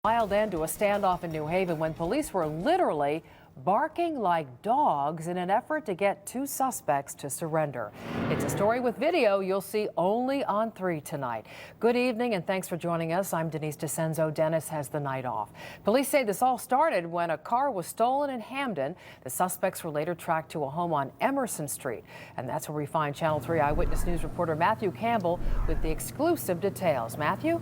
Wild end to a standoff in New Haven when police were literally barking like dogs in an effort to get two suspects to surrender. It's a story with video you'll see only on 3 tonight. Good evening and thanks for joining us. I'm Denise DeCenzo. Dennis has the night off. Police say this all started when a car was stolen in Hamden. The suspects were later tracked to a home on Emerson Street. And that's where we find Channel 3 Eyewitness News reporter Matthew Campbell with the exclusive details. Matthew?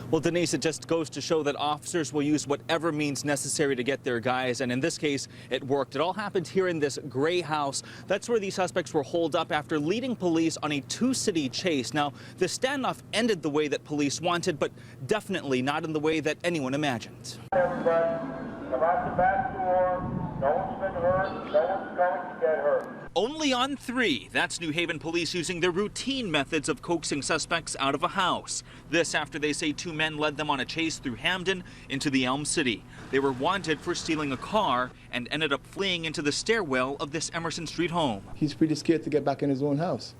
Well, Denise, it just goes to show that officers will use whatever means necessary to get their guys, and in this case, it worked. It all happened here in this gray house. That's where these suspects were holed up after leading police on a two-city chase. Now, the standoff ended the way that police wanted, but definitely not in the way that anyone imagined. Everybody, come out the back door. No one's been hurt. No one's going to get hurt. Only on 3. That's New Haven police using their routine methods of coaxing suspects out of a house. This after they say 2 men led them on a chase through Hamden into the Elm City. They were wanted for stealing a car and ended up fleeing into the stairwell of this Emerson Street home. He's pretty scared to get back in his own house.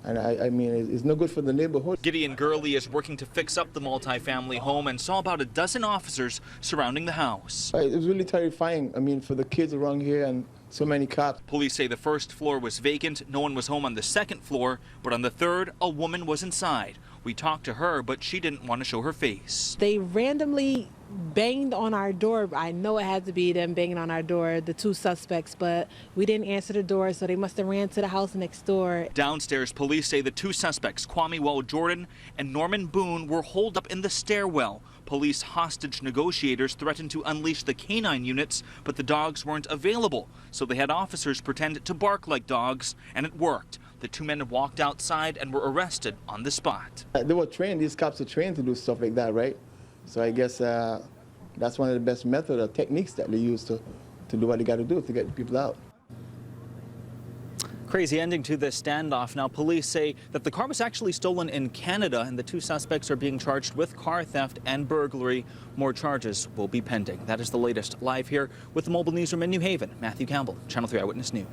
And I mean, it's no good for the neighborhood. Gideon Gurley is working to fix up the multi-family home and saw about a dozen officers surrounding the house. It was really terrifying, I mean, for the kids around here and so many cops. Police say the first floor was vacant. No one was home on the second floor, but on the third, a woman was inside. We talked to her, but she didn't want to show her face. They randomly banged on our door. I know it had to be them banging on our door, the 2 suspects, but we didn't answer the door, so they must have ran to the house next door. Downstairs, police say the 2 suspects, Kwame Jordan and Norman Boone, were holed up in the stairwell. Police hostage negotiators threatened to unleash the canine units, but the dogs weren't available, so they had officers pretend to bark like dogs, and it worked. The 2 men walked outside and were arrested on the spot. They were trained, these cops are trained to do stuff like that, right? So I guess that's one of the best methods or techniques that they use to do what they got to do to get people out. Crazy ending to this standoff. Now, police say that the car was actually stolen in Canada, and the 2 suspects are being charged with car theft and burglary. More charges will be pending. That is the latest. Live here with the Mobile Newsroom in New Haven, Matthew Campbell, Channel 3 Eyewitness News.